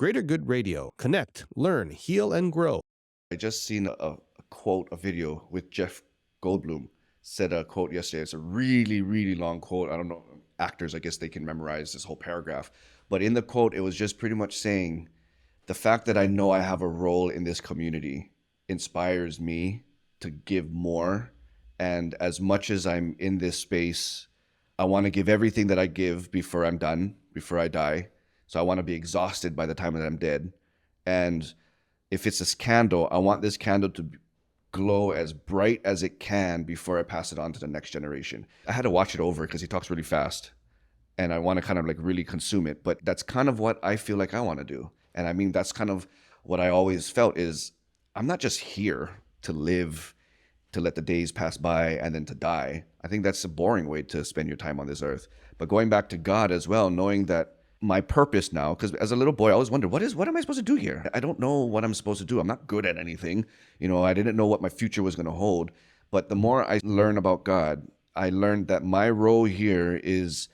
Greater Good Radio. Connect, learn, heal, and grow. I just seen a quote, a video with Jeff Goldblum said a quote yesterday. It's a really, really long quote. I don't know. Actors, I guess they can memorize this whole paragraph. But in the quote, it was just pretty much saying the fact that I know I have a role in this community inspires me to give more. And as much as I'm in this space, I want to give everything that I give before I'm done, before I die. So I want to be exhausted by the time that I'm dead. And if it's this candle, I want this candle to glow as bright as it can before I pass it on to the next generation. I had to watch it over because he talks really fast and I want to kind of like really consume it. But that's kind of what I feel like I want to do. And I mean, that's kind of what I always felt is I'm not just here to live, to let the days pass by and then to die. I think that's a boring way to spend your time on this earth. But going back to God as well, knowing that my purpose now, because as a little boy, I always wondered, what am I supposed to do here? I don't know what I'm supposed to do. I'm not good at anything. I didn't know what my future was going to hold. But the more I learn about God, I learned that my role here is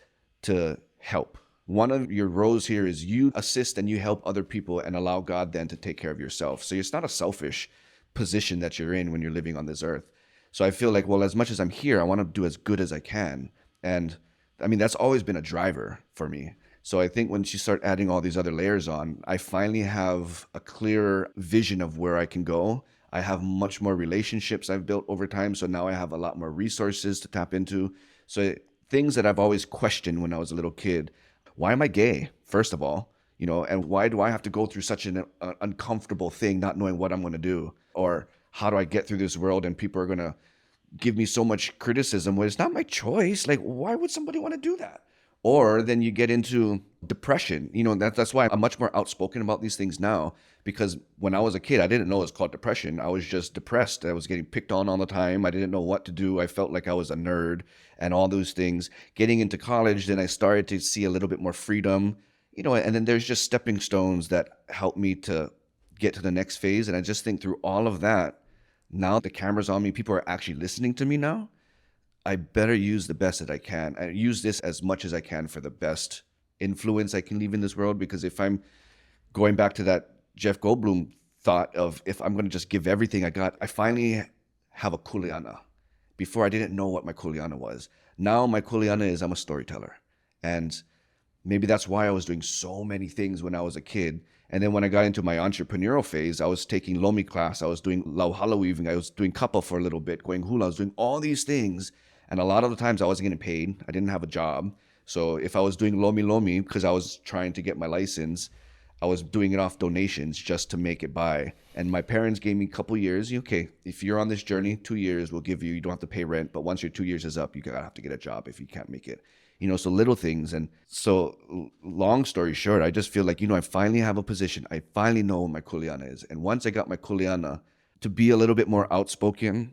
to help. One of your roles here is you assist and you help other people and allow God then to take care of yourself. So it's not a selfish position that you're in when you're living on this earth. So I feel like, well, as much as I'm here, I want to do as good as I can. And I mean, that's always been a driver for me. So I think once you start adding all these other layers on, I finally have a clearer vision of where I can go. I have much more relationships I've built over time. So now I have a lot more resources to tap into. So things that I've always questioned when I was a little kid. Why am I gay, first of all? And why do I have to go through such an uncomfortable thing, not knowing what I'm going to do? Or how do I get through this world and people are going to give me so much criticism when it's not my choice? Like, why would somebody want to do that? Or then you get into depression. That's why I'm much more outspoken about these things now, because when I was a kid, I didn't know it was called depression. I was just depressed. I was getting picked on all the time. I didn't know what to do. I felt like I was a nerd and all those things. Getting into college, then I started to see a little bit more freedom, and then there's just stepping stones that help me to get to the next phase. And I just think through all of that, now the camera's on me, people are actually listening to me now. I better use the best that I can. I use this as much as I can for the best influence I can leave in this world. Because if I'm going back to that Jeff Goldblum thought of if I'm going to just give everything I got, I finally have a kuleana. Before I didn't know what my kuleana was. Now my kuleana is I'm a storyteller. And maybe that's why I was doing so many things when I was a kid. And then when I got into my entrepreneurial phase, I was taking lomi class. I was doing lauhala weaving. I was doing kapa for a little bit, going hula. I was doing all these things. And a lot of the times I wasn't getting paid. I didn't have a job. So if I was doing lomi because I was trying to get my license, I was doing it off donations just to make it by. And my parents gave me a couple years. Okay, if you're on this journey, 2 years, we'll give you don't have to pay rent. But once your 2 years is up, you gotta have to get a job if you can't make it. So little things. And so long story short, I just feel like, I finally have a position. I finally know what my kuleana is. And once I got my kuleana, to be a little bit more outspoken,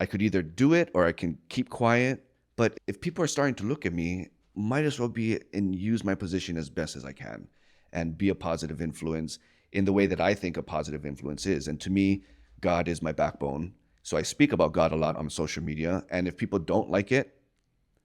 I could either do it or I can keep quiet. But if people are starting to look at me, might as well be and use my position as best as I can and be a positive influence in the way that I think a positive influence is. And to me, God is my backbone. So I speak about God a lot on social media. And if people don't like it,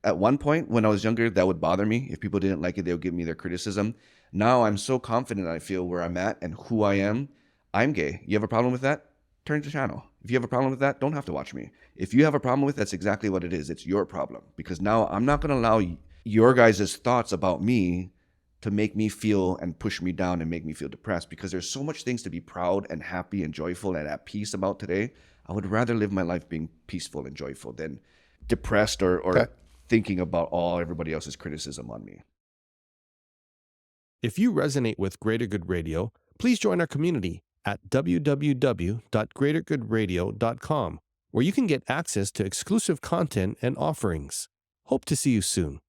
at one point when I was younger, that would bother me. If people didn't like it, they would give me their criticism. Now I'm so confident I feel where I'm at and who I am. I'm gay. You have a problem with that? Turn the channel. If you have a problem with that, don't have to watch me. If you have a problem with that's exactly what it is. It's your problem. Because now I'm not going to allow your guys' thoughts about me to make me feel and push me down and make me feel depressed, because there's so much things to be proud and happy and joyful and at peace about today. I would rather live my life being peaceful and joyful than depressed or Okay. thinking about all everybody else's criticism on me. If you resonate with Greater Good Radio, please join our community at www.greatergoodradio.com, where you can get access to exclusive content and offerings. Hope to see you soon.